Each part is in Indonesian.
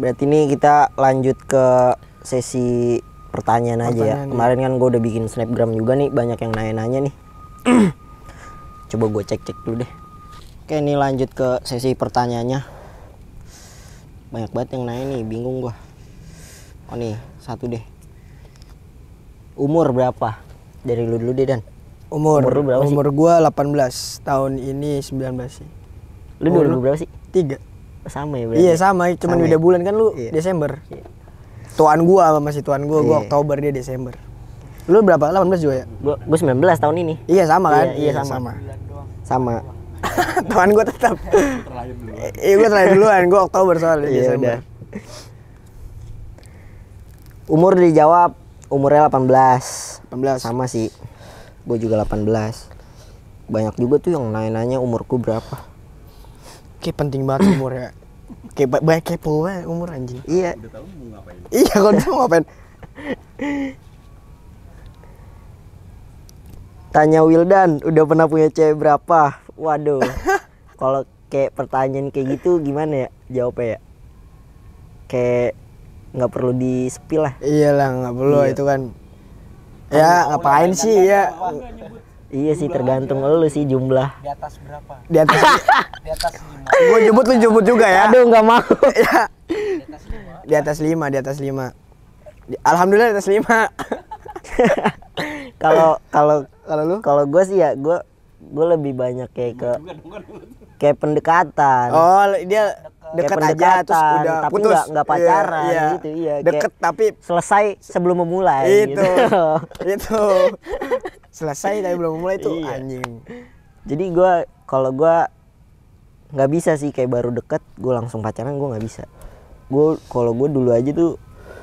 Berarti nih kita lanjut ke sesi pertanyaan aja ya. Kemarin kan gue udah bikin snapgram juga nih, banyak yang nanya-nanya nih. Coba gue cek dulu deh. Oke, nih lanjut ke sesi pertanyaannya. Banyak banget yang nanya nih, bingung gue. Oh nih, satu deh. Umur berapa? Dari lu dulu deh, Dan. Umur lu berapa sih? Umur gua 18, tahun ini 19 sih. Lu 2000 berapa sih? 3. Sama ya berarti? Iya sama, cuman beda bulan kan lu iya. Desember. Iya. Tuan gua masih tuan gua, gua Oktober, dia Desember. Lu berapa? 18 juga ya? Gua 19 tahun ini. Iya sama kan? Iya sama. Tuan gua tetap. Iya gua terlahir duluan, gua Oktober soalnya Desember. Umur dijawab, umurnya 18. 18. Sama sih. Gue juga 18. Banyak juga tuh yang nanya-nanya umurku berapa. Kayak penting banget umur ya. Kayak banyak kepo banget umur anjing. Iya. Udah tahu mau ngapain. Iya, kalau tahu mau ngapain. Tanya Wildan, udah pernah punya cewek berapa? Waduh. Kalau kayak pertanyaan kayak gitu gimana ya jawabnya ya? Kayak nggak perlu di-spill lah. Iyalah, nggak perlu itu kan. Ya ngapain sih ya? Iya sih, tergantung lu sih jumlah. Di atas berapa? Di atas. Di atas 5. Gua jemput, lu jemput juga ya. Aduh, nggak mau. Ya. Di atas 5. Di atas 5. Alhamdulillah di atas 5. Kalau gue sih ya, gue lebih banyak kayak pendekatan. Oh, dia dekat aja terus udah tapi putus. nggak pacaran iya. gitu. Iya, deket tapi selesai sebelum memulai itu. gitu. Itu. Selesai tapi belum memulai itu anjing. Jadi kalau gue nggak bisa sih kayak baru deket gue langsung pacaran, gue nggak bisa. Kalau gue dulu aja tuh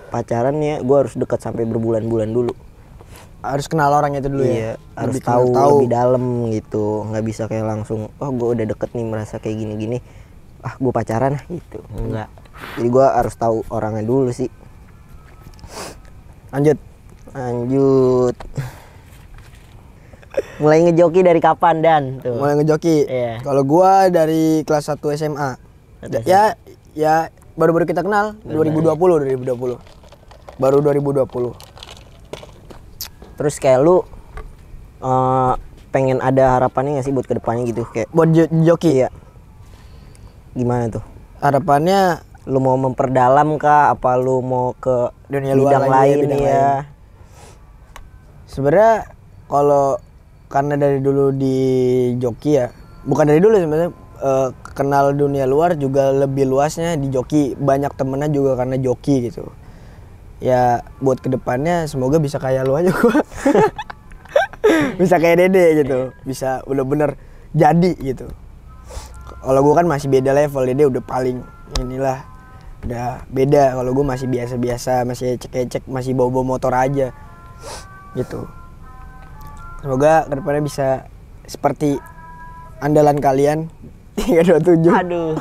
pacaran ya, gue harus dekat sampai berbulan-bulan dulu. Harus kenal orang itu dulu ya. Harus tahu lebih dalam gitu. Nggak bisa kayak langsung, oh gue udah deket nih merasa kayak gini-gini, gue pacaran gitu. Enggak. Jadi gue harus tahu orangnya dulu sih. Lanjut. Mulai ngejoki dari kapan, Dan? Tuh. Mulai ngejoki. Iya. Kalau gua dari kelas 1 SMA. Ya baru-baru kita kenal 2020. Baru 2020. Terus kayak lu pengen ada harapannya nggak sih buat kedepannya gitu kayak buat joki? Iya. Gimana tuh? Harapannya lu mau memperdalam kah? Apa lu mau ke dunia luar bidang lain ya? Sebenarnya kalau karena dari dulu di joki ya, bukan dari dulu sebenarnya, kenal dunia luar juga lebih luasnya di joki. Banyak temennya juga karena joki gitu. Ya buat kedepannya semoga bisa kayak lu aja gua. Bisa kayak Dede gitu, bisa bener-bener jadi gitu. Kalau gua kan masih beda level, Dede udah paling inilah, udah beda. Kalau gua masih biasa-biasa, masih ecek-ecek, masih bawa motor aja gitu. Semoga kedepannya bisa seperti andalan kalian 327. Aduh.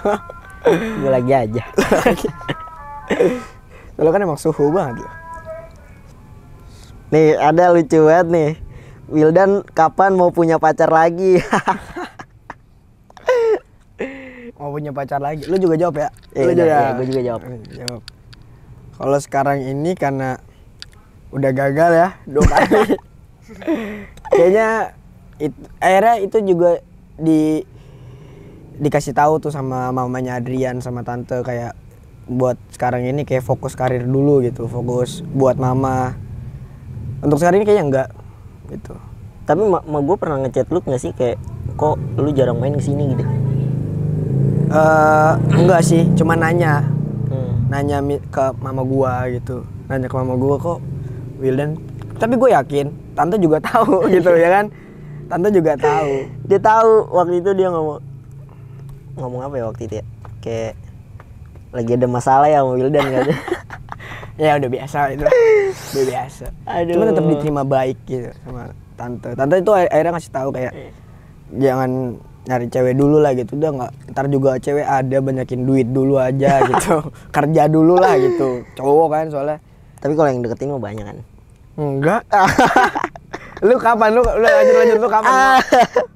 Gue lagi aja. Lo kan emang suhu banget loh. Nih ada lucu banget nih. Wildan kapan mau punya pacar lagi? Mau punya pacar lagi? Lu juga jawab ya? Lu juga. Iya, gue juga jawab. Kalau sekarang ini karena udah gagal ya 2 kali. Kayaknya akhirnya itu juga dikasih tahu tuh sama mamanya Adrian sama tante, kayak buat sekarang ini kayak fokus karir dulu gitu, fokus buat mama. Untuk sekarang ini kayaknya enggak gitu. Tapi gue pernah ngechat lu nggak sih kayak kok lu jarang main kesini gitu? Enggak sih, cuma nanya ke mama gua gitu, nanya ke mama gua kok Wildan. Tapi gue yakin tante juga tahu gitu ya kan. Tante juga tahu. Dia tahu waktu itu dia ngomong apa ya waktu itu ya? Kayak lagi ada masalah ya sama Wildan kan. Ya udah biasa itu. Udah biasa. Aduh. Cuma tetap diterima baik gitu sama tante. Tante itu akhirnya ngasih tahu kayak jangan nyari cewek dulu lah gitu. Udah nggak, ntar juga cewek ada, banyakin duit dulu aja gitu. Kerja dulu lah gitu. Cowok kan soalnya. Tapi kalau yang deketin mah banyak kan? Enggak. Lu kapan? Lu lanjut lu kapan?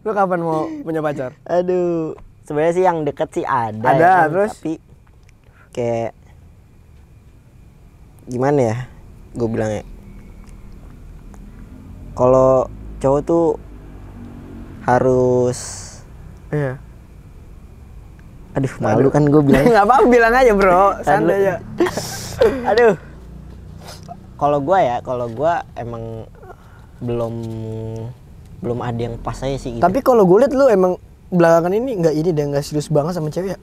Lu kapan mau punya pacar? Aduh, sebenarnya sih yang deket sih ada ya, kan? terus Tapi kayak gimana ya gue bilangnya, kalau cowok tuh harus Iya. aduh malu kan gue bilang. Nggak apa-apa, bilang aja bro, santai aja. Aduh, kalau gue emang belum ada yang pas aja sih gitu. Tapi kalau gue liat lu emang belakangan ini nggak serius banget sama cewek ya?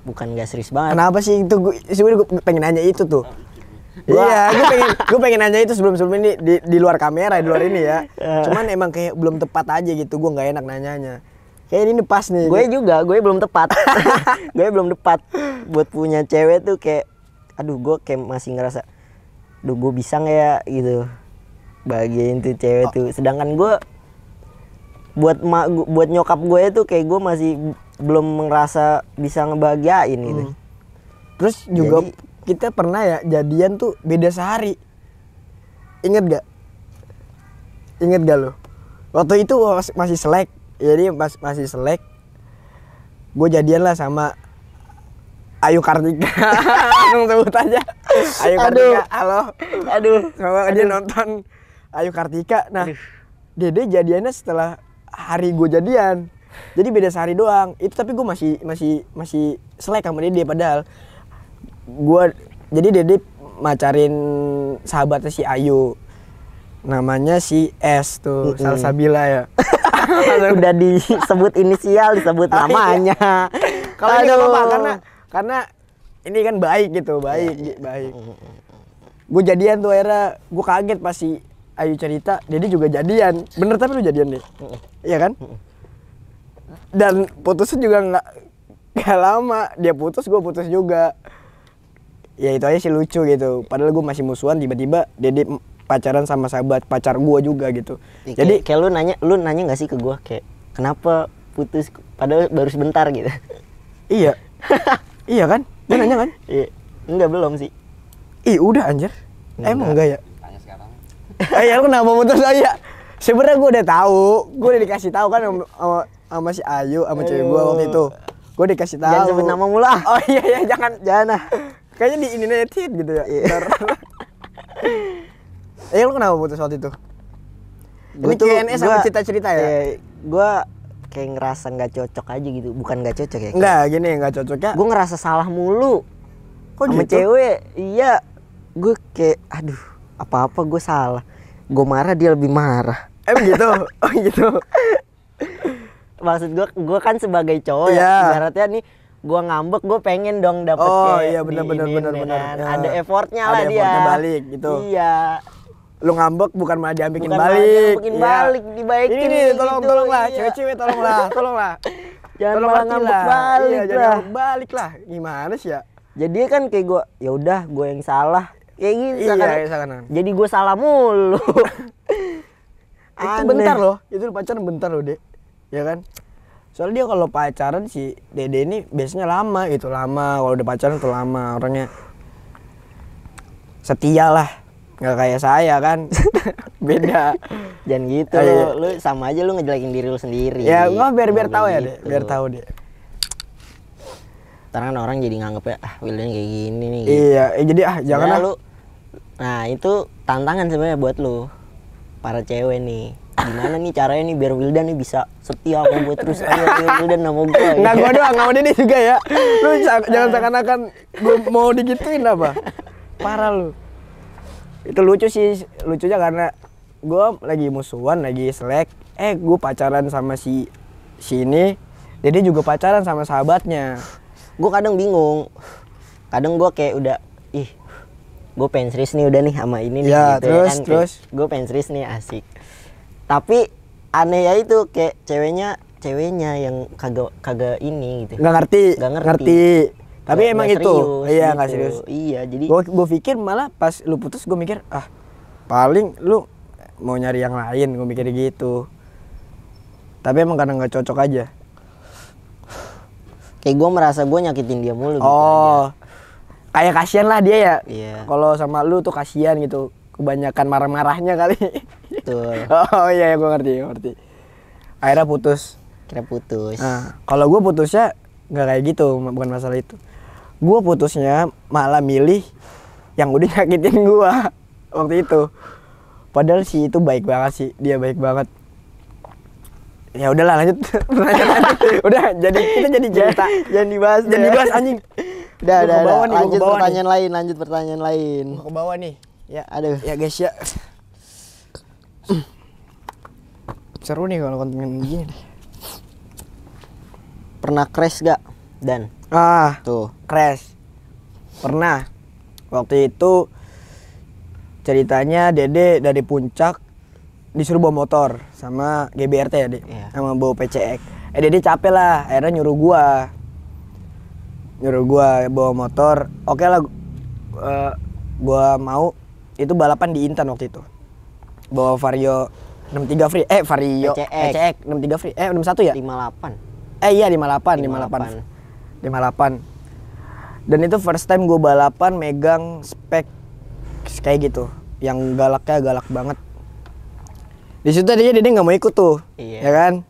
Bukan gak serius banget. Kenapa sih itu? Sebenarnya gue pengen nanya itu tuh. Iya, gue pengen nanya itu sebelum ini di luar kamera, di luar ini ya. Cuman emang kayak belum tepat aja gitu, gue nggak enak nanyanya. Kayak ini pas nih. Gue belum tepat. Gue belum tepat buat punya cewek tuh kayak, aduh gue kayak masih ngerasa, aduh gue bisa nggak ya gitu, bahagiain tuh cewek tuh. Sedangkan gue buat nyokap gue itu kayak gue masih belum ngerasa bisa ngebahagiain gitu. Terus juga kita pernah ya jadian tuh beda sehari. Ingat gak lo? Waktu itu masih selek. Jadi masih selek. Gue jadian lah sama Ayu Kartika. Langsung sebut aja. Ayu Kartika. Halo. Aduh. Sama dia nonton Ayu Kartika. Nah, Dede jadiannya setelah hari gue jadian. Jadi beda sehari doang. Itu tapi gue masih selek sama Dede padahal. Jadi Dede macarin sahabatnya si Ayu. Namanya si S tuh, Salsabila ya. Udah disebut inisial, disebut namanya. Kalau ini nggak apa-apa karena ini kan baik gitu, baik. Gue jadian tuh akhirnya, gue kaget pas si Ayu cerita, Dede juga jadian. Bener tapi lu jadian deh, iya kan? Dan putusnya juga nggak lama, dia putus, gue putus juga. Ya itu aja sih lucu gitu. Padahal gue masih musuhan, tiba-tiba Dede pacaran sama sahabat pacar gue juga gitu. Ya, jadi kayak lu nanya nggak sih ke gue kayak kenapa putus padahal baru sebentar gitu. Iya. Iya kan? Dia nanya kan? Iya. Enggak belum sih. Ih udah anjir. Emang enggak ya? Tanya sekarang. Ya lu kenapa putus aja? Sebenarnya gue udah tahu, gue udah dikasih tahu kan sama si Ayu sama cewek gue waktu itu. Gue dikasih tahu. Jangan sebut nama mulu ah. Oh iya jangan ah. Kayaknya di ini netit gitu ya. Lu kenapa putus waktu itu? Ini Q&A sama cerita-cerita ya? Gue kayak ngerasa nggak cocok aja gitu. Bukan nggak cocok ya? Enggak, gini nggak cocoknya. Gue ngerasa salah mulu. Kok sama gitu? cewek. Iya. Gue kayak aduh apa-apa gue salah. Gue marah dia lebih marah. Gitu? Oh gitu? Maksud gue kan sebagai cowok ya. Ibaratnya nih gue ngambek, gue pengen dong dapet iya benar. Ya. Ada effortnya lah dia. Ada effortnya balik gitu. Iya. Lu ngambek bukan malah diambilin balik. Balik, dibaikin. Ini tolonglah, iya. cewek-cewek tolonglah. Jangan malah ngambek balik iya, lah. jangan balik lah. Gimana sih ya? Jadi kan kayak gue, ya udah gue yang salah. Kayak gitu seakan-akan. Jadi gue salah mulu. Itu bentar loh, itu pacaran bentar loh, Dek. Ya kan? Soalnya dia kalau pacaran si Dede ini biasanya lama gitu, kalau udah pacaran tuh lama orangnya. Setia lah. Nggak kayak saya kan. Beda. Jangan gitu lu sama aja lu ngejelekin diri lu sendiri. Ya gua biar tahu ya, Dek. Biar tahu, Dek. Karena kan orang jadi nganggep ya Wildan kayak gini nih gitu. Iya, jadi jangan lu. Nah, itu tantangan sebenarnya buat lu. Para cewek nih. Gimana nih caranya nih biar Wildan nih bisa setia sama gue terus. Ayo Wildan sama gue. Enggak gua doang, sama Dede juga ya. Lu jangan seakan-akan gua mau digituin apa. Parah lu. Itu lucu sih, lucunya karena gue lagi musuhan, lagi selek. Gue pacaran sama si ini, Dede juga pacaran sama sahabatnya. Gue kadang bingung, kadang gue kayak udah, gue pengen serius nih udah nih sama ini nih. Ya, gitu terus. Gue pengen serius nih asik. Tapi aneh ya itu kayak ceweknya yang kagak ini gitu. Nggak ngerti. Tapi emang itu, serius, nggak serius. Iya, jadi gue pikir malah pas lu putus gue mikir paling lu mau nyari yang lain, gue mikir gitu. Tapi emang kadang nggak cocok aja. Kayak gue merasa gue nyakitin dia mulu. Gitu aja. Kayak kasihan lah dia ya. Iya. Kalau sama lu tuh kasihan gitu, kebanyakan marah-marahnya kali. Betul. Oh iya, gue ngerti. Akhirnya putus. Nah, kalau gue putusnya nggak kayak gitu, bukan masalah itu. Gue putusnya malah milih yang udah nyakitin gua waktu itu. Padahal sih itu baik banget sih, dia baik banget. Ya udahlah lanjut pertanyaan lanjut. Udah jadi kita jadi cerita. Jangan dibahas. Jangan dibahas anjing. Udah, Gua ke bawah nih, gua lanjut ke bawah pertanyaan lain, lanjut pertanyaan lain. Gua ke bawah nih. Ya, Aduh. ya guys ya. Seru nih kalau konten gini. Pernah crash gak? Dan tuh Crash. Pernah. Waktu itu ceritanya Dede dari Puncak disuruh bawa motor sama GBRT ya, Dek. Iya. Sama bawa PCX. Dede capek lah, akhirnya nyuruh gua bawa motor. Oke lah, gua mau. Itu balapan di Intan waktu itu. Bawa Vario 63 free. Vario PCX 63 free. 61 ya? 58. Iya 58. Dan itu first time gue balapan megang spek kayak gitu, yang galaknya galak banget. Di situ tadinya Dede nggak mau ikut tuh, Iya. ya kan?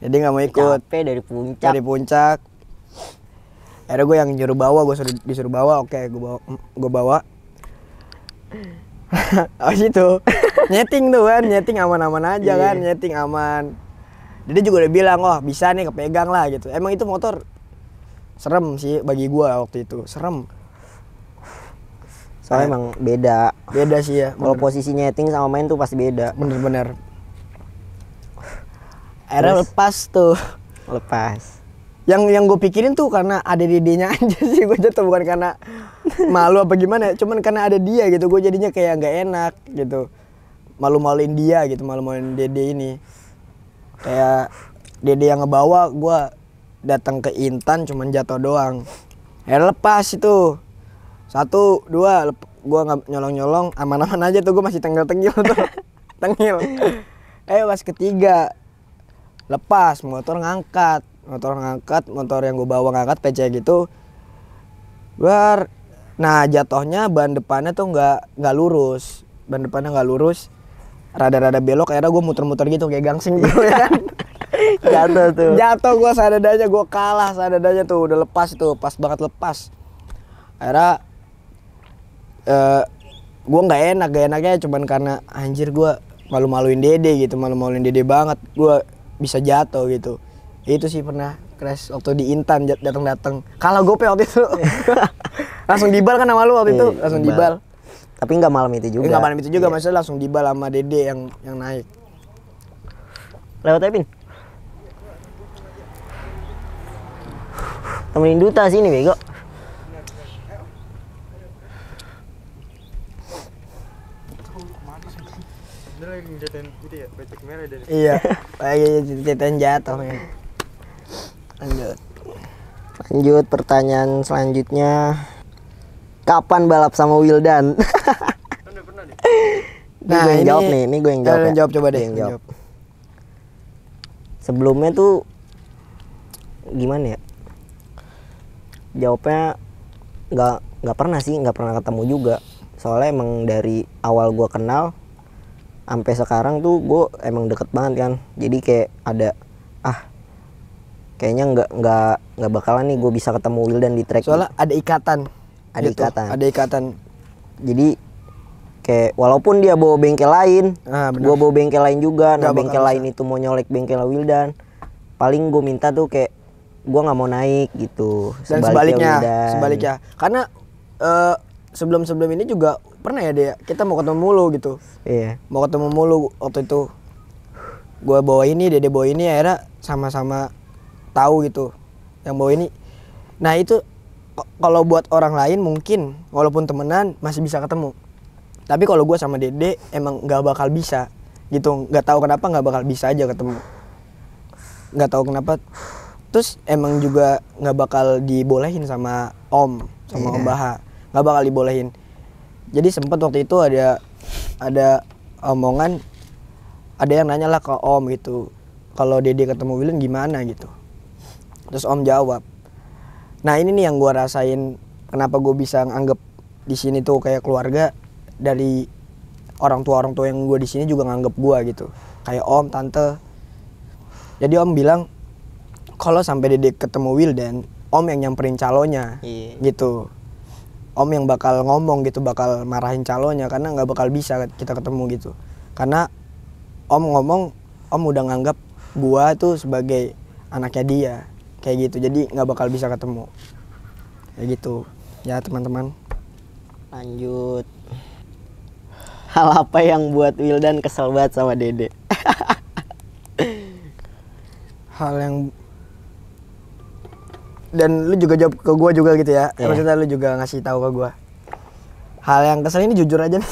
Dede nggak mau ikut. Capek dari puncak. Dari Puncak. Akhirnya gue yang disuruh bawa. Oke, gue bawa. Abis itu nyeting tuh kan, nyeting aman-aman aja kan, nyeting aman. Dede juga udah bilang, oh bisa nih kepegang lah gitu. Emang itu motor serem sih bagi gua waktu itu, serem. Soalnya emang beda sih ya. kalau posisi nyeting sama main tuh pasti beda. Bener. Akhirnya lepas. Yang gue pikirin tuh karena ada Dedenya aja sih, gue jatuh bukan karena malu apa gimana, cuman karena ada dia gitu, gue jadinya kayak nggak enak gitu, malu-maluin dia gitu, malu-maluin Dede ini. Kayak Dede yang ngebawa, gue datang ke Intan cuman jatuh doang. Lepas itu 1, 2, gue nggak nyolong aman-aman aja tuh, gue masih tengil tuh. Tengil. Pas ketiga lepas, motor yang gue bawa ngangkat PC gitu. Nah jatuhnya ban depannya tuh nggak lurus, rada-rada belok. Akhirnya gue muter-muter gitu kayak gangsing gitu ya kan. Jatuh gue sadadanya, gue kalah sadadanya tuh, udah lepas tuh, pas banget lepas. Akhirnya gue nggak enaknya cuman karena anjir gue malu-maluin Dede banget, gue bisa jatuh gitu. Itu sih pernah crash waktu di Intan, datang kalah gope waktu itu. Langsung dibal kan sama lu waktu itu, langsung dibal. Tapi nggak malam itu juga. Nggak malam itu juga, maksudnya langsung dibal sama Dede yang naik. Lewat Epin. Temenin Duta sini bego. Iya, ceritain jatuh ya. Lanjut pertanyaan selanjutnya. Kapan balap sama Wildan? Nah, gue yang jawab nih, ini gue yang jawab. Jawab coba deh. Jawab. Sebelumnya tuh gimana ya? Jawabnya nggak pernah ketemu juga. Soalnya emang dari awal gue kenal sampai sekarang tuh gue emang deket banget kan. Jadi kayak ada kayaknya nggak bakalan nih gue bisa ketemu Wildan di track. Soalnya ada ikatan. Ada ikatan. Jadi kayak walaupun dia bawa bengkel lain, gue bawa bengkel lain juga. Nah bengkel lain itu mau nyolek bengkel Wildan, paling gue minta tuh kayak gue nggak mau naik gitu. Dan sebaliknya. Karena sebelum ini juga pernah ya dia, kita mau ketemu mulu gitu. Iya. Mau ketemu mulu waktu itu. Gue bawa ini, Dede bawa ini, akhirnya sama-sama tahu gitu yang bawa ini. Nah itu kalau buat orang lain mungkin walaupun temenan masih bisa ketemu. Tapi kalau gue sama Dede emang nggak bakal bisa gitu. Nggak tahu kenapa nggak bakal bisa aja ketemu. Nggak tahu kenapa. Terus emang juga nggak bakal dibolehin sama Om Baha, nggak bakal dibolehin. Jadi sempet waktu itu ada omongan, ada yang nanya lah ke Om gitu, kalau Dede ketemu Wildan gimana gitu. Terus Om jawab. Nah ini nih yang gue rasain, kenapa gue bisa nganggep di sini tuh kayak keluarga. Dari orang tua yang gue di sini juga nganggep gue gitu, kayak Om, Tante. Jadi Om bilang kalau sampai Dede ketemu Wildan, Om yang nyamperin calonnya, gitu. om yang bakal ngomong gitu, bakal marahin calonnya, karena nggak bakal bisa kita ketemu gitu. Karena om ngomong, om udah nganggap gua tuh sebagai anaknya dia kayak gitu, jadi nggak bakal bisa ketemu kayak gitu ya teman-teman. Lanjut. Hal apa yang buat Wildan kesel banget sama Dede? Hal yang, dan lu juga jawab ke gua juga gitu ya. Yeah. Maksudnya lu juga ngasih tahu ke gua. Hal yang kesel ini jujur aja nih.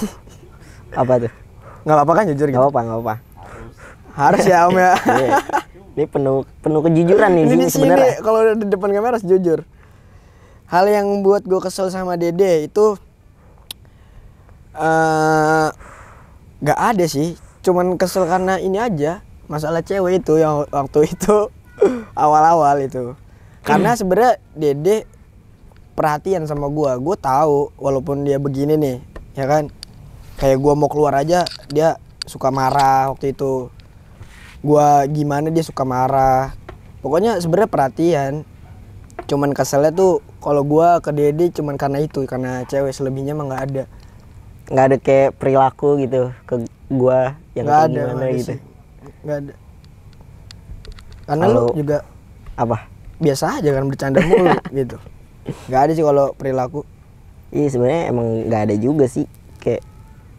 Apa tuh? Nggak apa-apa kan jujur gitu? Nggak apa-apa. Harus ya om ya. Iya. Ini penuh kejujuran nih Ini di sini sebenarnya. kalau di depan kamera harus jujur. Hal yang buat gua kesel sama Dede itu nggak ada sih. Cuman kesel karena ini aja, masalah cewek itu yang waktu itu awal-awal itu. Karena sebenarnya Dede perhatian sama gua tahu walaupun dia begini nih, ya kan. Kayak gua mau keluar aja dia suka marah waktu itu. Gua gimana dia suka marah. Pokoknya sebenarnya perhatian. Cuman keselnya tuh kalau gua ke Dede cuman karena itu, karena cewek, selebihnya mah nggak ada. Nggak ada kayak perilaku gitu ke gua yang Nggak kayak ada, gimana gitu. Nggak ada. Karena Kalau- lu juga Apa? biasa aja kan, bercanda mulu gitu. Nggak ada sih kalau perilaku. Iya sebenarnya emang nggak ada juga sih, kayak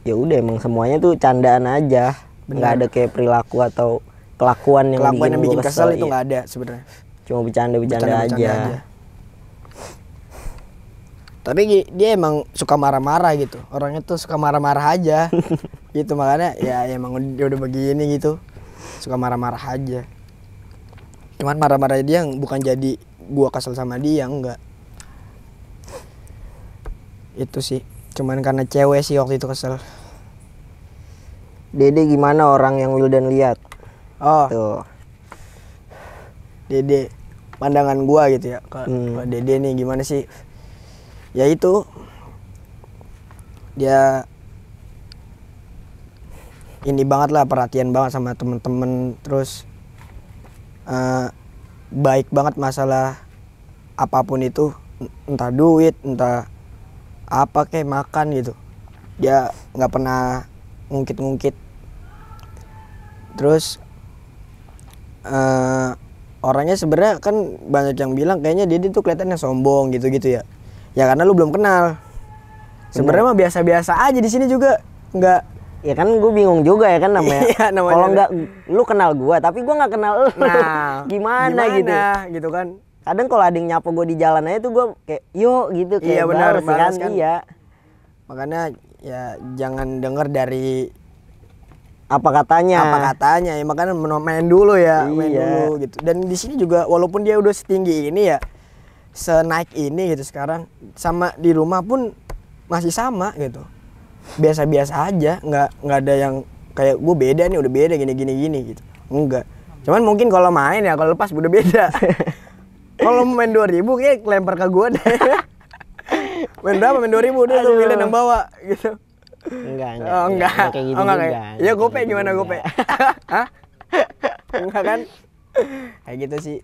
ya udah emang semuanya tuh candaan aja. Nggak ada kayak perilaku atau kelakuan yang Kelakuan yang bikin gua kesel itu iya. nggak ada sebenarnya. Cuma bercanda aja. Tapi dia emang suka marah-marah gitu. Orangnya tuh suka marah-marah aja. Gitu makanya ya emang dia udah begini gitu. Suka marah-marah aja. Cuman marah-marah dia bukan jadi gua kesel sama dia, enggak. Itu sih. Cuman karena cewek sih waktu itu kesel. Dede gimana orang yang Wildan lihat? Oh, Tuh. Dede, pandangan gua gitu ya. Kalau Dede nih gimana sih? Ya itu, dia ini banget lah, perhatian banget sama temen-temen, terus baik banget masalah apapun itu, entah duit, entah apa kayak makan gitu. Dia nggak pernah ngungkit-ngungkit. Terus orangnya sebenarnya kan banyak yang bilang kayaknya dia tuh kelihatannya sombong gitu-gitu ya. Ya karena lu belum kenal. Sebenarnya mah biasa-biasa aja di sini juga, nggak. Ya kan gue bingung juga ya kan namanya. Iya, namanya. Kalau nggak lu kenal gua tapi gua nggak kenal lu. Nah, gimana gitu. kan. Kadang kalau ada yang nyapa gue di jalan aja tuh gue kayak yuk gitu kayak Iya, benar, balas balas kan. kan. Iya. Makanya ya jangan denger dari Apa katanya? apa katanya, ya makanya main dulu ya, main Iya. dulu gitu. Dan di sini juga walaupun dia udah setinggi ini ya, senaik ini gitu sekarang, sama di rumah pun masih sama gitu. Biasa-biasa aja, nggak ada yang kayak gue beda nih, udah beda gini gitu. Enggak. Cuman mungkin kalau main ya, kalau lepas udah beda. Kalau main 2000 kayak lempar ke gue deh. Main berapa? Main 2000 udah tuh Wildan yang bawa gitu. Enggak. Oh, enggak. Kayak gitu Oh, enggak juga. kayak. Ya gope Kayak gimana gitu gope? juga. Hah? Enggak kan? Kayak gitu sih.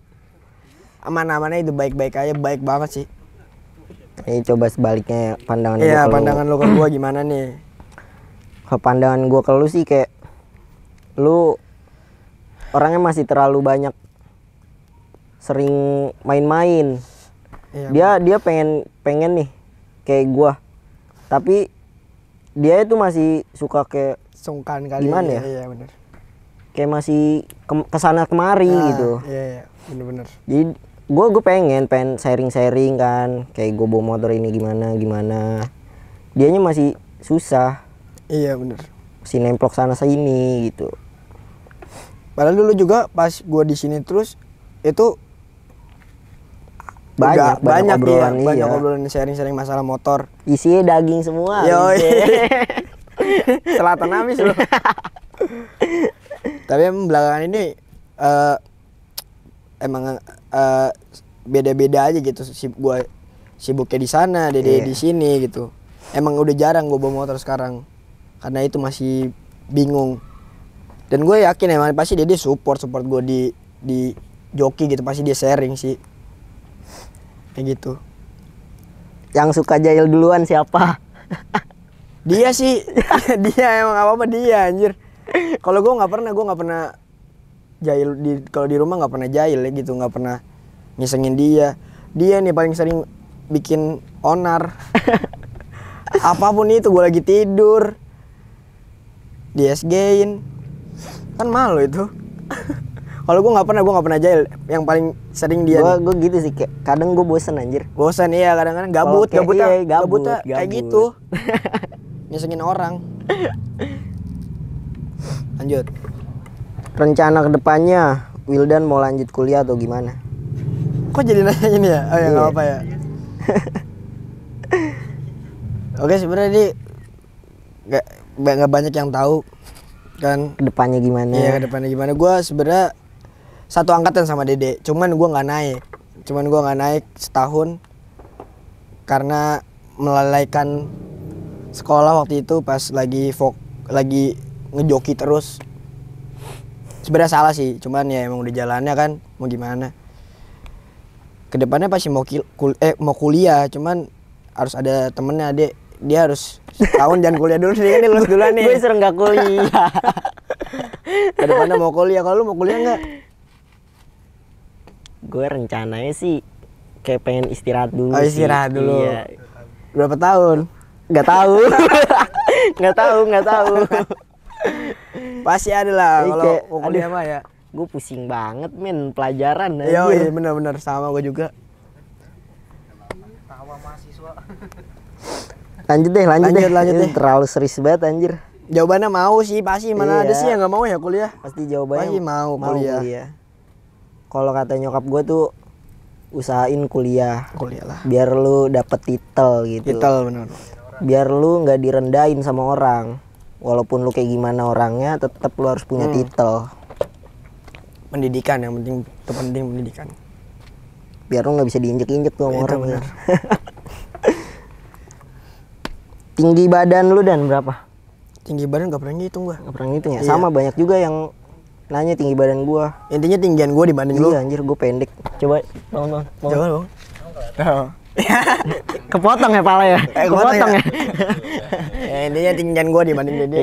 Aman-amannya itu baik-baik aja, baik banget sih. Ini coba sebaliknya pandangan gua Iya, ke lu. pandangan lu ke gua gimana nih? Kalau pandangan gua ke lu sih kayak lu orangnya masih terlalu banyak sering main-main. Iya, Dia pengen nih kayak gua. Tapi dia itu masih suka kayak sungkan kali. Gimana ya? Iya, benar. kayak masih kesana kemari gitu. Iya, bener-bener. Jadi gue pengen sharing kan, kayak gue bawa motor ini gimana dianya masih susah, Iya, bener. masih nemplok sana sini gitu. Padahal dulu juga pas gua di sini terus itu banyak obrolan, banyak iya. obrolan sharing-sharing masalah motor. Isinya daging semua. Yoi. gitu. Selatan habis loh. Tapi emang belakangan ini emang beda-beda aja gitu. Gua sibuknya di sana, Dede Iya. di sini gitu. Emang udah jarang gua bawa motor sekarang. Karena itu masih bingung. Dan gue yakin emang pasti Dede support gua di joki gitu, pasti dia sharing sih. Kayak gitu. Yang suka jahil duluan siapa? Dia sih, dia emang apa dia anjir. Kalau gue nggak pernah jahil kalau di rumah nggak pernah jahil ya gitu, nggak pernah ngisengin dia. Dia nih paling sering bikin onar. Apapun itu, gue lagi tidur, di SG-in, kan malu itu. Kalau gue nggak pernah jahil. Yang paling sering dia. Gue gitu sih, kayak kadang gue bosen anjir. Bosan iya, kadang-kadang gabut kayak gitu. Ngisengin orang. Lanjut. Rencana kedepannya, Wildan mau lanjut kuliah atau gimana? Kok jadi nanya ini ya? Oh ya nggak apa ya. Oke, sebenarnya ini nggak banyak yang tahu kan. Kedepannya gimana? Iya, kedepannya gimana? Gue sebenarnya satu angkatan sama Dede, cuman gue nggak naik setahun karena melalaikan sekolah waktu itu pas lagi ngejoki terus. Sebenarnya salah sih, cuman ya emang udah jalannya kan, mau gimana. Kedepannya pasti mau kuliah, cuman harus ada temennya. Dia harus setahun jangan kuliah dulu, dia kan lulus duluan nih. Gue sering nggak kuliah. Kedepannya mau kuliah, kalau lu mau kuliah nggak? Gue rencananya sih kayak pengen istirahat dulu. Istirahat dulu. Iya. Berapa tahun? Nggak tahu. nggak tahu. Pasti ada lah kalau mau kuliah mah ya. Gue pusing banget men pelajaran. Iya benar-benar sama gue juga. Tawa mahasiswa. Lanjut deh. Deh. Terlalu serius banget anjir. Jawabannya mau sih pasti, mana ada sih yang nggak mau ya kuliah. Pasti jawabannya pasti mau kuliah. Kalau kata nyokap gue tuh usahain kuliah lah. Biar lu dapet titel gitu. Titel benar. Biar lu nggak direndahin sama orang. Walaupun lu kayak gimana orangnya, tetap lu harus punya titel. Pendidikan yang penting pendidikan. Biar lu nggak bisa diinjek-injek tuh sama orang. Bener. Tinggi badan lu dan berapa? Tinggi badan nggak pernah ngitung gua. Nggak pernah ngitung ya? Iya. Sama banyak juga yang nanya tinggi badan gua. Intinya tinggian gua dibanding lu. Iya anjir, gua pendek. Coba bangun. Coba dong. Kepotong ya pala ya? Kepotong ya? Ya intinya tinggian gua dibanding Dede.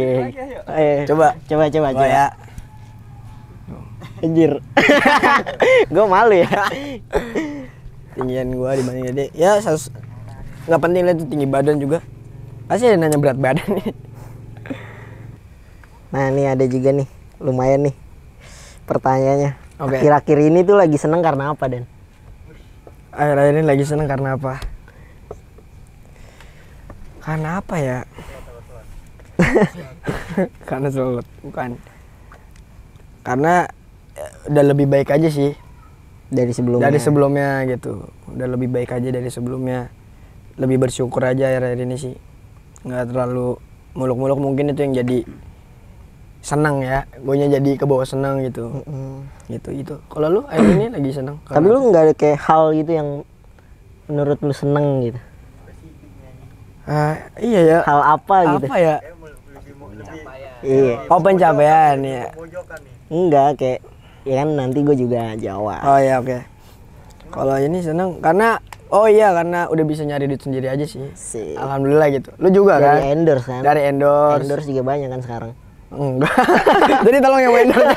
Coba. Ya. Anjir. Gua malu ya. Tinggian gua dibanding Dede. Ya nggak penting lah itu tinggi badan juga. Pasti ada nanya berat badan nih. Nah ini ada juga nih, lumayan nih pertanyaannya. Okay. Akhir-akhir ini tuh lagi seneng karena apa Dan? Akhir-akhir ini lagi seneng karena apa? Karena apa ya? Karena sholat, bukan. Karena udah lebih baik aja sih dari sebelumnya. Dari sebelumnya gitu. Udah lebih baik aja dari sebelumnya. Lebih bersyukur aja akhir-akhir ini sih. Nggak terlalu muluk-muluk, mungkin itu yang jadi senang ya. Guanya jadi kebawa senang gitu. Gitu. Kalau lu akhir ini lagi senang? Tapi lu nggak ada kayak hal gitu yang menurut lu seneng gitu? Iya ya. Hal apa gitu? Apa ya? Iya. Oh pencapaian ya. Enggak, kayak ya kan nanti gue juga jawab. Oh ya oke. Kalau ini seneng karena karena udah bisa nyari duit sendiri aja sih. Alhamdulillah gitu. Lu juga dari kan? Endorse kan? Dari endorse. Endorse juga banyak kan sekarang. Enggak. Jadi tolong yang endorse.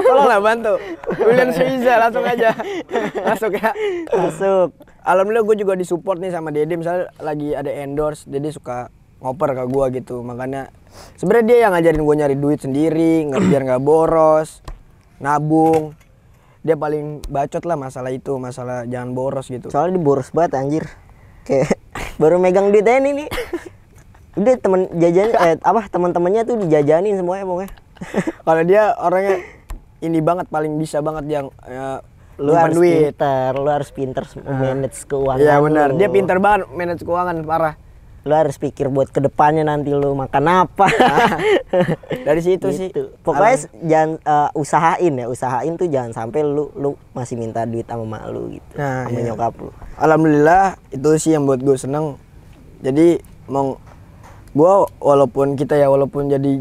Tolonglah bantu. Wildan Seiza langsung aja. Masuk ya. Masuk. Alhamdulillah gue juga disupport nih sama Dede, misalnya lagi ada endorse, Dede suka ngoper ke gue gitu. Makanya sebenarnya dia yang ngajarin gue nyari duit sendiri, biar nggak boros, nabung. Dia paling bacot lah masalah itu, masalah jangan boros gitu. Soalnya dia boros banget anjir. Kayak baru megang duit aja nih. Udah temen jajan teman-temannya tuh dijajanin semuanya pokoknya. Kalau dia orangnya ini banget, paling bisa banget yang lu harus pinter manage keuangan. Iya benar, dia pinter banget manage keuangan parah. Lu harus pikir buat kedepannya nanti lu makan apa. Dari situ gitu sih. Pokoknya jangan usahain tuh jangan sampai lu masih minta duit sama mak lu gitu, sama nyokap lu. Alhamdulillah itu sih yang buat gue seneng. Jadi gue walaupun jadi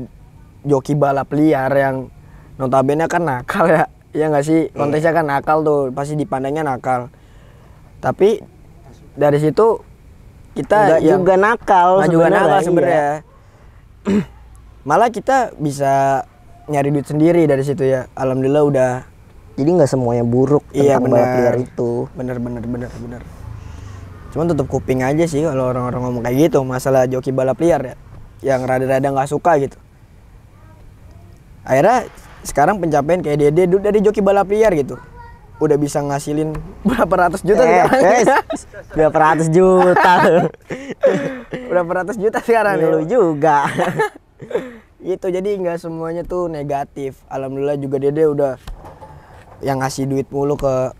joki balap liar yang notabene kan nakal ya. Iya nggak sih, konteksnya kan nakal tuh, pasti dipandangnya nakal. Tapi dari situ kita nggak juga nakal nggak juga nakal iya. sebenarnya. Malah kita bisa nyari duit sendiri dari situ ya. Alhamdulillah udah. Jadi nggak semuanya buruk Iya, tentang balap liar itu. Bener. Cuman tutup kuping aja sih kalau orang-orang ngomong kayak gitu masalah joki balap liar ya, yang rada-rada nggak suka gitu. Akhirnya sekarang pencapaian kayak Dede dari joki balap liar gitu, udah bisa ngasilin berapa ratus juta sekarang. Berapa ratus juta. Berapa ratus juta sekarang Lu juga. Gitu, jadi nggak semuanya tuh negatif. Alhamdulillah juga Dede udah yang ngasih duit mulu ke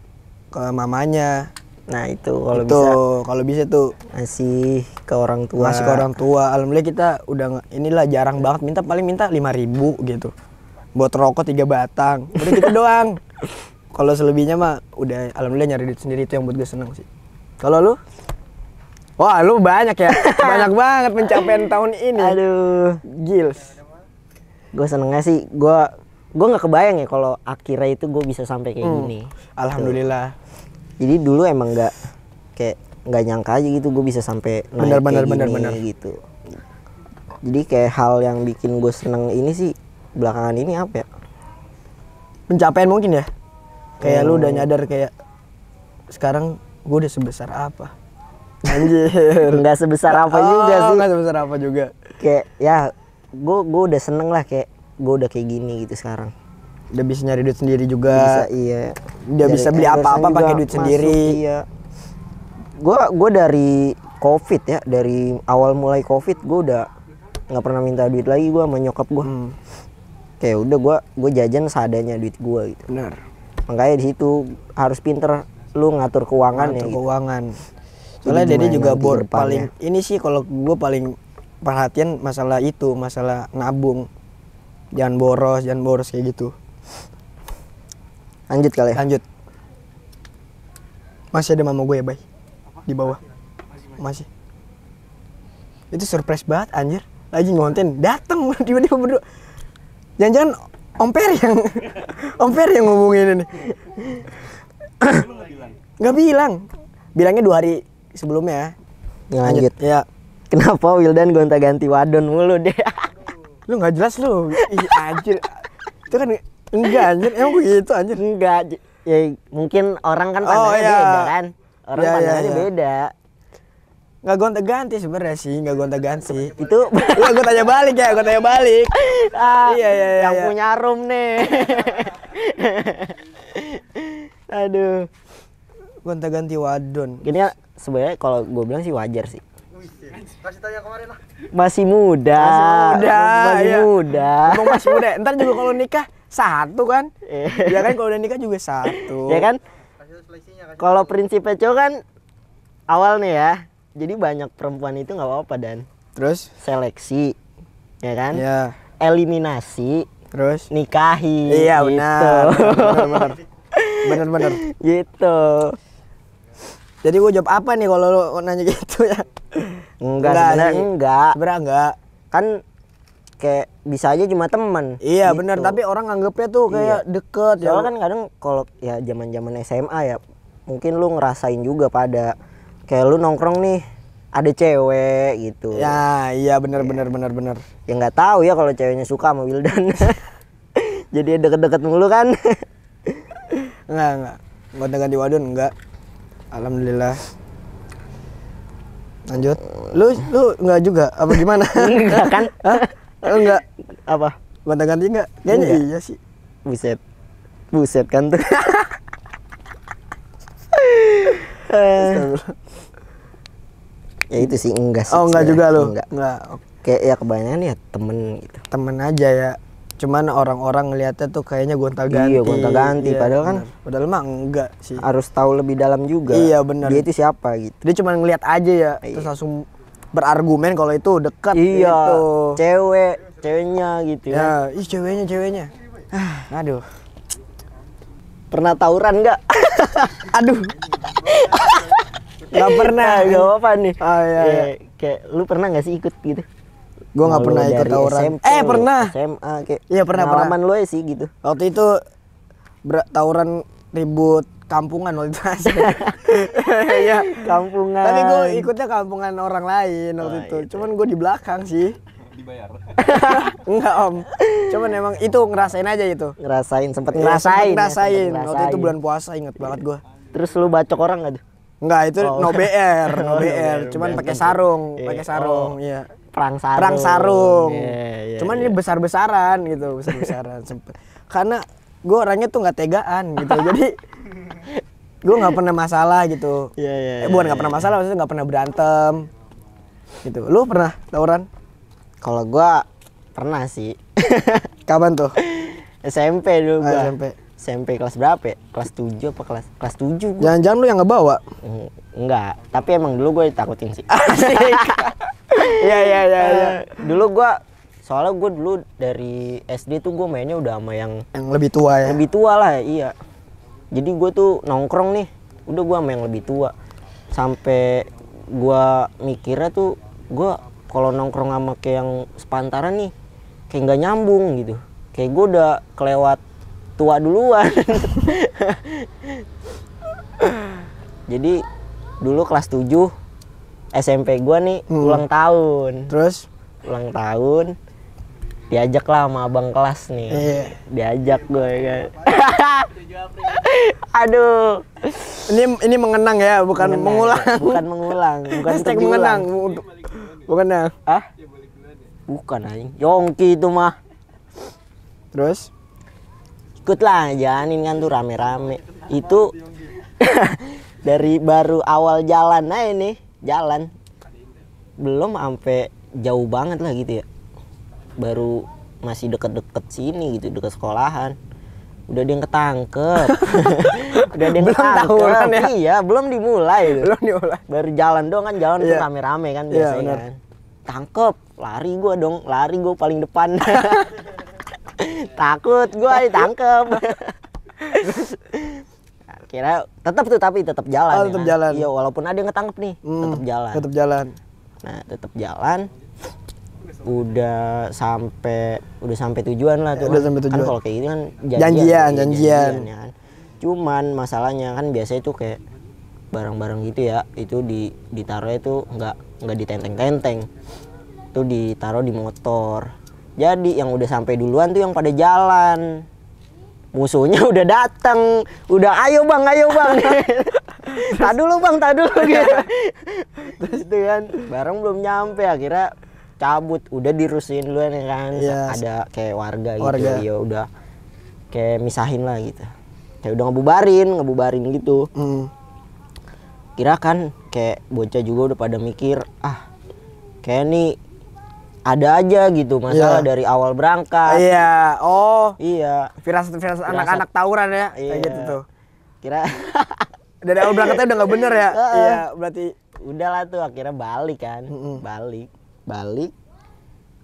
mamanya. Nah itu kalau Itu bisa kalau bisa tuh ngasih ke orang tua. ngasih ke orang tua. Alhamdulillah kita udah inilah jarang banget paling minta 5.000 gitu. Buat rokok 3 batang. Udah gitu doang. Kalau selebihnya mah udah alhamdulillah nyari duit sendiri, itu yang buat gue seneng sih. Kalau lu? Wah, lu banyak ya. Banyak banget pencapaian tahun ini. Aduh, Gils. gue senengnya sih gue nggak kebayang ya kalau akhirnya itu gue bisa sampai kayak gini. Alhamdulillah. Jadi dulu emang nggak nyangka aja gitu gue bisa sampai naik kayak gini gitu. Jadi kayak hal yang bikin gue seneng ini sih belakangan ini apa ya? Pencapaian mungkin ya. Kayak lu udah nyadar kayak sekarang gue udah sebesar apa. Anjir. Nggak sebesar apa juga sih. Nggak sebesar apa juga. Kayak ya gue udah seneng lah kayak gue udah kayak gini gitu sekarang. Udah bisa nyari duit sendiri juga. Bisa iya. Udah bisa beli apa-apa pakai duit sendiri. Iya. Gue dari COVID ya, dari awal mulai COVID gue udah nggak pernah minta duit lagi gue sama nyokap gue. Kayak udah gue jajan seadanya duit gue gitu. Benar. Makanya di situ harus pinter lu ngatur keuangan ya. Keuangan. Soalnya Dede juga paling ini sih kalau gue paling perhatian masalah itu, masalah nabung. Jangan boros kayak gitu. Lanjut kali ya. Lanjut. Masih ada mama gue ya, Bay. Di bawah. Masih. Itu surprise banget anjir. Lagi ngonten, datang tiba-tiba berdua. Jangan-jangan Om Per yang ngomongin ini. Nggak bilang. Bilangnya 2 hari sebelumnya. Lanjut. Ya. Kenapa Wildan gonta-ganti wadon mulu deh? Lu nggak jelas lu. Ih anjir. Itu kan enggak anjir. Emang begitu anjir. Enggak. Ya mungkin orang kan pandangannya beda kan. Orang pandangannya beda. Nggak gonta-ganti sebenarnya sih, nggak gonta-ganti. Itu gue tanya balik. Iya. Yang punya room nih. Aduh. Gonta-ganti wadon. Gini ya sebenarnya kalau gue bilang sih wajar sih. Kasih tanya kemarin lah. Masih muda. Iya. Muda. Emang masih muda. Ntar juga kalau nikah 1 kan? Ya kan kalau udah nikah juga 1. Ya kan? Kalau prinsipnya cowok kan awal nih ya. Jadi banyak perempuan itu nggak apa-apa dan. Terus? Seleksi, ya kan? Iya. Eliminasi. Terus? Nikahi. Iya gitu. Bener. Gitu. Jadi gue jawab apa nih kalau lo nanya gitu ya? Enggak sebenarnya enggak. Sebenarnya enggak. Kan kayak bisa aja cuma teman. Iya gitu. benar, tapi orang anggapnya tuh kayak deket. Soalnya kan kadang kalau ya zaman-zaman SMA ya, mungkin lu ngerasain juga pada kayak lu nongkrong nih ada cewek gitu. Ya, iya benar. Ya nggak tahu ya kalau ceweknya suka sama Wildan. Jadi deket-deket mulu kan. Enggak. Gonta-ganti wadon enggak. Alhamdulillah. Lanjut. Lu enggak juga apa gimana? Enggak kan? Hah? Enggak. Apa? Gonta-ganti enggak? Kayaknya Enggak. iya sih. Buset kan tuh. Ya itu sih enggak sih. Oh enggak juga lu? Enggak. Kayak ya kebanyakan ya temen gitu. Temen aja ya. Cuman orang-orang ngeliatnya tuh kayaknya gonta-ganti. Iya gonta-ganti. Iya, padahal kan padahal mah enggak sih. harus tahu lebih dalam juga. Iya benar. Dia itu siapa gitu. Dia cuma ngeliat aja ya. Terus langsung berargumen kalau itu dekat. Iya. Gitu. Ceweknya gitu Ya, ih ceweknya. Aduh. Pernah tawuran enggak? Aduh. Gak pernah. Gak apa nih. Oh iya. Kayak lu pernah gak sih ikut gitu? Gue nggak pernah ikut tawuran. Pernah. SMA kayak. Iya pernah. Pengalaman lu ya sih gitu. Waktu itu tawuran ribut kampungan waktu itu asik. Iya, Kampungan. tapi gue ikutnya kampungan orang lain waktu itu. Cuman gue di belakang sih. Dibayar. Enggak om. Cuman emang itu ngerasain aja itu. Sempet Iya, ngerasain. ngerasain. Sempet Waktu itu bulan puasa inget banget gue. Terus lu bacok orang gak tuh? Enggak, itu Oh. no BR, no Oh, BR. Cuman berantem pakai tuh. sarung, Iya. pakai sarung, Oh. iya. Perang sarung. Perang sarung. Iya, Cuman iya. ini besar-besaran gitu, besar-besaran sempet. Karena gue orangnya tuh nggak tegaan gitu. Jadi gue nggak pernah masalah gitu. Iya, iya, Bukan iya, nggak pernah masalah, maksudnya nggak pernah berantem. Gitu. Lu pernah tawuran? Kalau gua pernah sih. Kapan tuh? SMP dulu gua. SMP. SMP kelas berapa ya? Kelas 7 apa kelas 7 gua? Jangan-jangan lu yang ngebawa? Enggak, tapi emang dulu gue ditakutin sih. Iya iya iya. Dulu gua soalnya gue dulu dari SD tuh gue mainnya udah sama yang Yang lebih tua ya. lebih tua lah, iya. Jadi gue tuh nongkrong nih, udah gue sama yang lebih tua. Sampai gue mikirnya tuh gue kalau nongkrong sama kayak yang sepantaran nih kayak nggak nyambung gitu. Kayak gue udah kelewat tua duluan. Jadi dulu kelas 7 SMP gue nih ulang tahun. Terus? Ulang tahun diajak lah sama abang kelas nih. Iya. Diajak gue kan. Aduh. Ini mengenang ya, bukan mengulang. Bukan mengulang, bukan Hashtag untuk mengenang. diulang. Bukan ya. Ah? Bukan anjing. Yongki itu mah. Terus? Ikut lah jalanin kan tuh rame-rame. Itu dari baru awal jalan aja nih, jalan. Belum sampai jauh banget lah gitu ya. Baru masih deket-deket sini gitu, deket sekolahan. Udah dia yang ketangkep. Udah dia yang Belum tawuran ya? Iya, belum dimulai itu. Belum diulang. Baru jalan doang kan, jalan tuh Iya. rame-rame kan Iya, biasanya benar. kan. Tangkep, lari gua dong, lari gua paling depan. Takut gua ditangkep. Kira tetap tuh tapi tetap jalan. Oh, ya tetap kan? jalan. Iya, walaupun ada yang ketangkep nih, tetap jalan. Tetap jalan. Nah, tetap jalan. Udah sampai tujuan lah tuh. Udah kan. sampai Kan tujuan. kalau kayak gitu kan Janjian. ya kan. Cuman masalahnya kan biasanya tuh kayak barang-barang gitu ya, itu ditaruh itu nggak ditenteng-tenteng. Itu ditaruh di motor. Jadi yang udah sampai duluan tuh yang pada jalan. Musuhnya udah datang, udah ayo bang. Tak dulu bang, gitu. Terus itu kan barang belum nyampe, akhirnya cabut, udah dirusuhin duluan ya kan. Iya. Ada kayak warga gitu, Warga. ya udah kayak misahin lah gitu. Kayak udah ngebubarin gitu. Kira kan kayak bocah juga udah pada mikir, kayak nih ada aja gitu masalah Iya. dari awal berangkat. Iya. Oh. Iya. Firasat anak-anak tawuran ya. Kayak gitu tuh. Kira Dari awal berangkatnya udah nggak bener ya. Iya. Berarti. udahlah tuh akhirnya balik kan. Balik.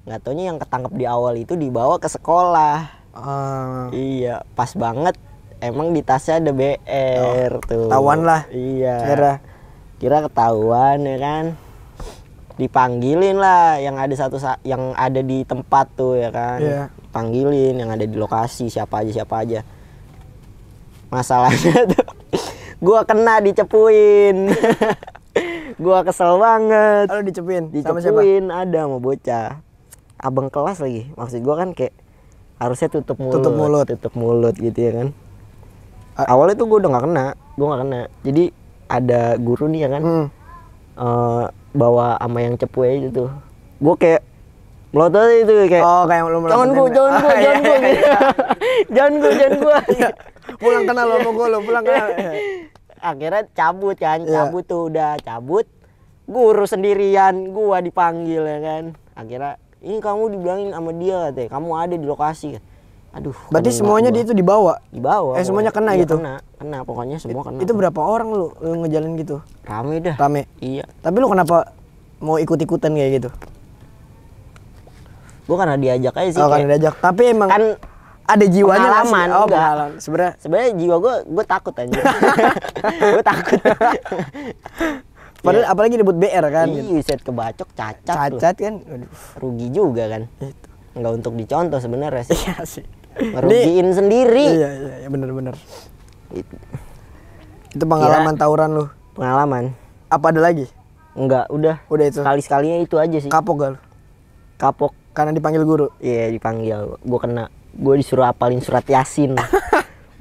Nggak taunya yang ketangkep di awal itu dibawa ke sekolah. Iya, pas banget. Emang di tasnya ada BR tuh. Ketahuan lah. Iya. Kira ketahuan ya kan. Dipanggilin lah yang ada di tempat tuh ya kan. Iya. Panggilin yang ada di lokasi siapa aja. Masalahnya tuh gua kena dicepuin. Gua kesel banget. Lalu dicepuin. Sama siapa? Dicepuin ada sama bocah. Abang kelas lagi. Maksud gua kan kayak harusnya tutup mulut gitu ya kan. Awalnya tuh gua udah nggak kena. Jadi ada guru nih ya kan. Bawa sama yang cepu aja tuh. Gue kayak melotot itu kayak. Oh, kayak lu Jangan gue. Jangan gue. Pulang kenal lo sama lu, pulang kenal. Akhirnya cabut kan, cabut. Guru sendirian, gua dipanggil ya kan. Akhirnya ini kamu dibilangin sama dia katanya, kamu ada di lokasi. Aduh. Berarti semuanya dia itu dibawa. Semuanya kena Iya, gitu. Kena pokoknya semua kena. Itu berapa orang lu ngejalan gitu? Rame dah. Rame. Iya. Tapi lu kenapa mau ikut-ikutan kayak gitu? Gua karena diajak aja sih. Oh, kan diajak. Tapi emang kan ada jiwanya nggak sih? pengalaman, Oh, enggak. pengalaman. Sebenarnya jiwa gue takut aja. Gue takut. padahal apalagi debut BR kan. Iya, set kebacok cacat. Cacat kan. Aduh. Rugi juga kan. Itu. Nggak untuk dicontoh sebenarnya sih. Iya sih. Ngerugiin sendiri. Iya, benar-benar. Gitu. Itu pengalaman tawuran lu. Pengalaman. Apa ada lagi? Enggak, udah. Udah itu. Sekali-sekalinya itu aja sih. Kapok gak lu? Kapok. Karena dipanggil guru. Iya, dipanggil. Gue kena. Gue disuruh hafalin surat Yasin.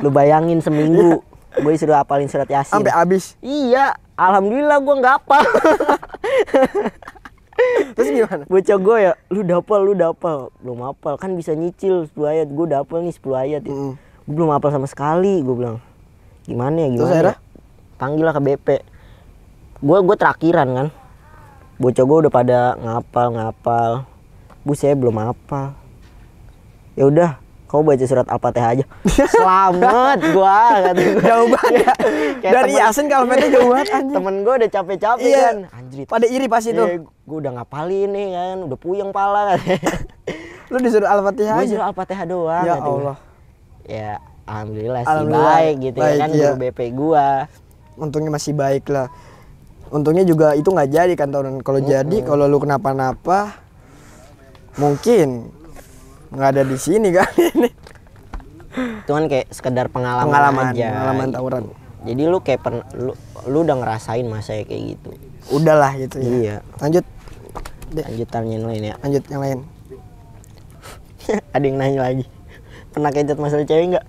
Lu bayangin seminggu gue disuruh hafalin surat Yasin. Sampai habis. Iya, alhamdulillah gue nggak hafal. Terus gimana? Bocah gue ya, lu dapal. Belum hafal, kan bisa nyicil 10 ayat. Gue dapal nih 10 ayat. Ya. Gue belum hafal sama sekali, gue bilang. Gimana ya? Terus akhirnya? Panggil lah ke BP. Gue terakhiran kan. Bocah gue udah pada ngapal. Saya belum hafal. Ya udah, kau baca surat Al-Fatihah aja. Selamat gua kata gua. Jauh banget. Dari Yasin ke Al-Fatihah jauh banget anjir. Temen gua udah capek-capek iya. kan. Anjir. Pada iri pas itu. Gua udah ngapalin nih kan, udah puyeng pala kan. Lu disuruh Al-Fatihah aja. Disuruh Al-Fatihah doang. Ya Allah. Ya alhamdulillah sih baik gitu baik, kan iya. Guru BP gua. Untungnya masih baik lah. Untungnya juga itu nggak jadi kan tahun. Kalau jadi kalau lu kenapa-napa mungkin nggak ada di sini kan ini. Itu kan kayak sekedar pengalaman aja. Pengalaman tawuran. Jadi lu kayak lu udah ngerasain masa kayak gitu. Udahlah gitu ya. Iya. Lanjut. Lanjutan yang lain ya. Lanjut yang lain. Ada yang nanya lagi. Pernah kecet masalah cewek nggak?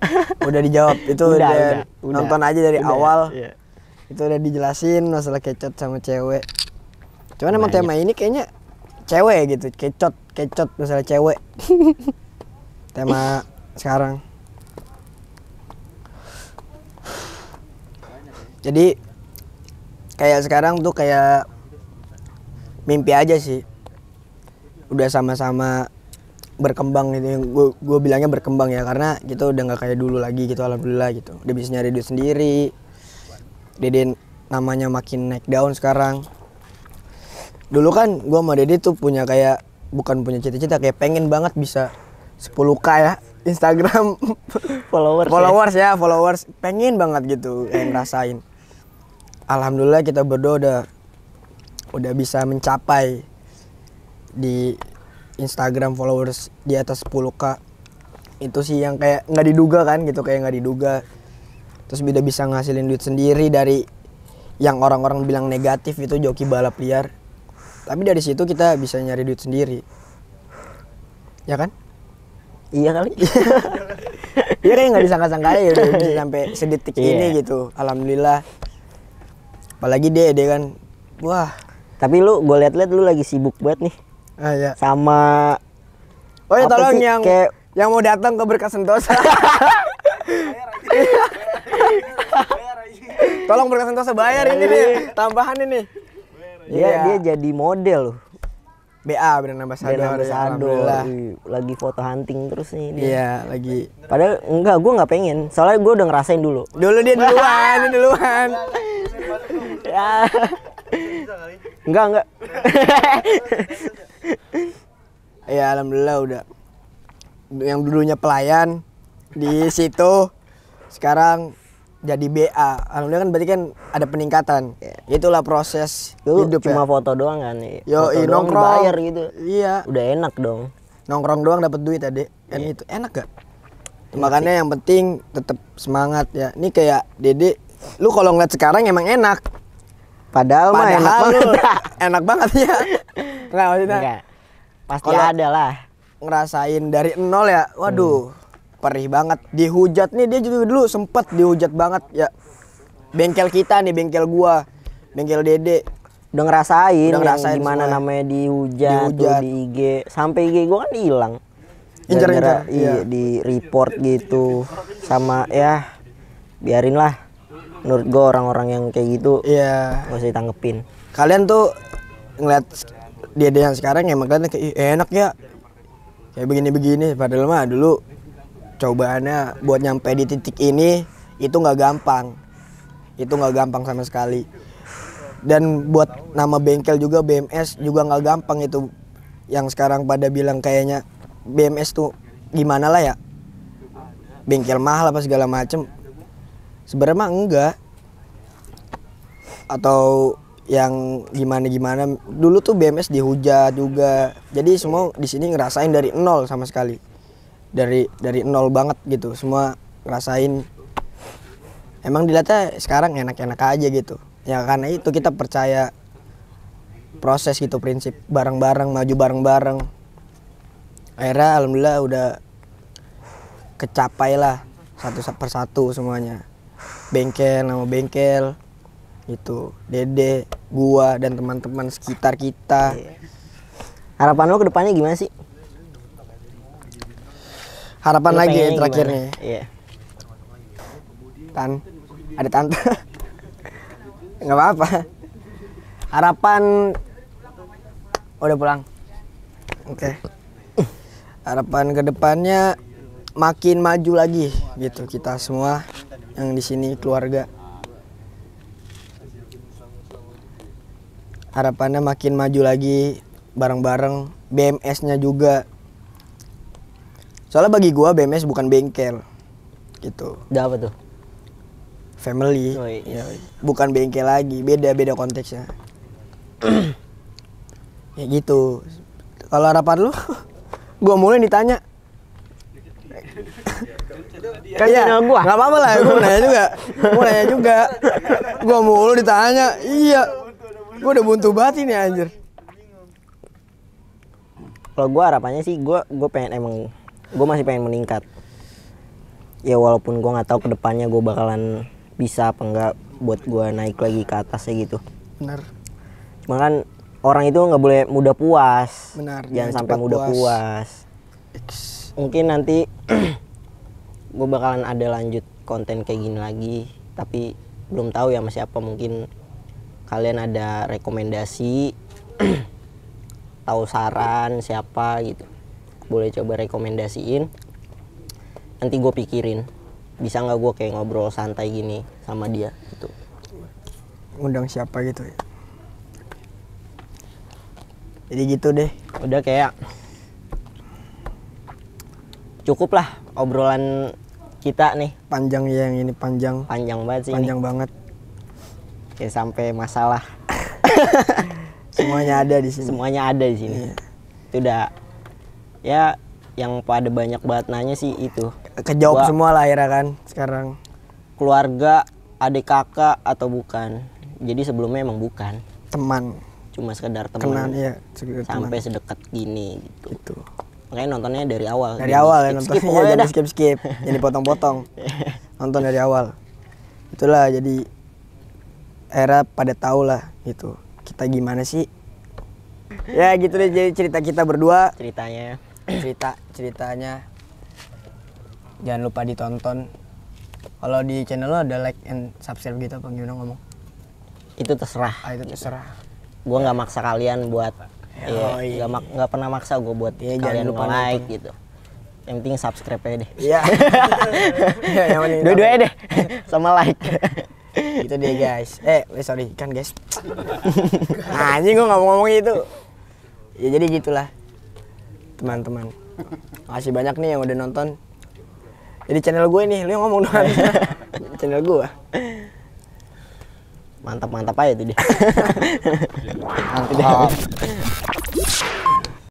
Udah dijawab. Itu udah. Nonton aja dari awal. Iya. Itu udah dijelasin masalah kecot sama cewek. Cuman emang tema ini kayaknya cewek gitu, kecot masalah cewek. Tema sekarang. Jadi kayak sekarang tuh kayak mimpi aja sih. Udah sama-sama berkembang gitu. Gue bilangnya berkembang ya karena kita udah nggak kayak dulu lagi gitu, alhamdulillah gitu. Udah bisa nyari duit sendiri. Dede namanya makin naik daun sekarang. Dulu kan gue sama Dede tuh punya kayak bukan punya cita-cita, kayak pengen banget bisa 10k ya Instagram followers pengen banget gitu yang ngerasain. Alhamdulillah kita berdua udah bisa mencapai di Instagram followers di atas 10k. Itu sih yang kayak nggak diduga kan gitu, kayak nggak diduga. Terus udah bisa ngasilin duit sendiri dari yang orang-orang bilang negatif itu joki balap liar. Tapi dari situ kita bisa nyari duit sendiri. Ya kan? Iya kali. Iya kayak nggak disangka-sangka ya udah bisa sampai sedetik ini gitu. Alhamdulillah. Apalagi dia kan. Wah. Tapi gue liat-liat lu lagi sibuk banget nih. Ah iya. Sama. Oh ya tolong sih? yang mau datang ke Berkas Sentosa. Tolong Berkas Sentosa bayar ini nih. Tambahan ini. Dia jadi model loh. BA brand ambassador. Ya, lagi foto hunting terus nih dia. Iya, lagi. Padahal gue nggak pengen. Soalnya gue udah ngerasain dulu. Dia duluan. Ya. Enggak. Ya alhamdulillah udah. Yang dulunya pelayan di situ sekarang jadi BA. Alhamdulillah kan berarti kan ada peningkatan. Itulah proses lu hidup cuma ya. foto doang kan nih. Yo, foto doang nongkrong dibayar gitu. Iya. Udah enak dong. Nongkrong doang dapat duit tadi. Kan itu enak gak? Makanya yang penting tetap semangat ya. Ini kayak Dede, lu kalau ngeliat sekarang emang enak. Padahal mah enak banget. Enak banget ya. Enggak maksudnya. Enggak. Pasti ada lah. Ngerasain dari nol ya. Waduh. Perih banget. Dihujat nih, dia juga dulu sempet dihujat banget ya. Bengkel kita nih, bengkel gua. Bengkel Dede. Udah ngerasain gimana semua. Namanya dihujat tuh di IG. Sampai IG gua kan hilang. Incer-incer. Iya, di report gitu. Sama ya biarin lah. Menurut gua orang-orang yang kayak gitu iya, gak usah ditanggepin. Kalian tuh ngeliat Dede yang sekarang emang kalian kayak enak ya. Kayak begini-begini. Padahal mah dulu cobaannya buat nyampe di titik ini itu nggak gampang. Itu nggak gampang sama sekali. Dan buat nama bengkel juga BMS juga nggak gampang itu. Yang sekarang pada bilang kayaknya BMS tuh gimana lah ya, bengkel mahal apa segala macem. Sebenarnya mah enggak. Atau yang gimana dulu tuh BMS dihujat juga. Jadi semua di sini ngerasain dari nol sama sekali. Dari nol banget gitu. Semua ngerasain emang dilihatnya sekarang enak-enak aja gitu ya, karena itu kita percaya proses gitu, prinsip bareng-bareng, maju bareng-bareng. Akhirnya alhamdulillah udah kecapai lah satu persatu semuanya, bengkel, nama bengkel itu, Dede, gua dan teman-teman sekitar kita. Harapan lo ke depannya gimana sih? Harapan Lo lagi pengennya terakhir gimana? nih, Iya. ada tante nggak apa-apa. Harapan udah pulang. Oke. Harapan kedepannya makin maju lagi gitu, kita semua yang di sini keluarga. Harapannya makin maju lagi bareng-bareng, BMS-nya juga. Soalnya bagi gua BMS bukan bengkel gitu. Udah apa tuh? Family. Oh, iya. Ya, bukan bengkel lagi, beda konteksnya. Ya gitu. Kalau harapan lu, gua mulai ditanya. Kan channel gua. Nggak apa-apa lah, gua nanya juga. Gua mulu ditanya. Iya. Gua udah buntu banget ini anjir. Kalau gue harapannya sih gue masih pengen meningkat. Ya walaupun gue nggak tahu kedepannya gue bakalan bisa apa enggak buat gue naik lagi ke atasnya gitu. Benar. Cuma kan orang itu nggak boleh mudah puas. Benar. Jangan sampai mudah puas. Mungkin nanti gue bakalan ada lanjut konten kayak gini lagi, tapi belum tahu ya masih apa. Mungkin kalian ada rekomendasi tahu saran siapa gitu, boleh coba rekomendasiin, nanti gue pikirin bisa nggak gue kayak ngobrol santai gini sama dia gitu. Undang siapa gitu ya. Jadi gitu deh. Udah kayak cukup lah obrolan kita nih. Panjang ya yang ini, panjang Banget sih panjang banget. Kayak sampai masalah Semuanya ada di sini. semuanya ada di sini. Iya. Itu udah ya, yang pada banyak banget nanya sih itu Kejawab Gua- semua lah akhirnya kan sekarang. keluarga, adik kakak atau bukan. Jadi sebelumnya emang bukan, Teman, cuma sekedar kenan teman ya, sekedar sampai teman. sedekat gini gitu. Gitu. Makanya nontonnya dari awal. Dari Jangan awal ya skip-skip nontonnya, pokoknya jangan dah. skip, jangan dipotong-potong. Nonton dari awal. Itulah jadi era pada tahu lah gitu. Kita gimana sih? Ya gitu deh, jadi cerita kita berdua. Ceritanya Ceritanya jangan lupa ditonton. Kalau di channel lo ada like and subscribe gitu apa gimana ngomong? itu terserah. Itu terserah. Gue nggak maksa kalian buat, Yoi. nggak pernah maksa gue buat Iya, kalian jangan lupa like nonton. gitu. Yang penting subscribe aja deh. Iya. Ya, yang penting Dua-duanya deh sama like. Gitu deh guys. Sorry kan guys. Anjing gua nggak mau ngomong itu. Ya jadi gitulah teman-teman. Makasih banyak nih yang udah nonton. Jadi channel gue nih, lu yang ngomong dong. Channel gue. Mantap aja tuh dia. Mantap.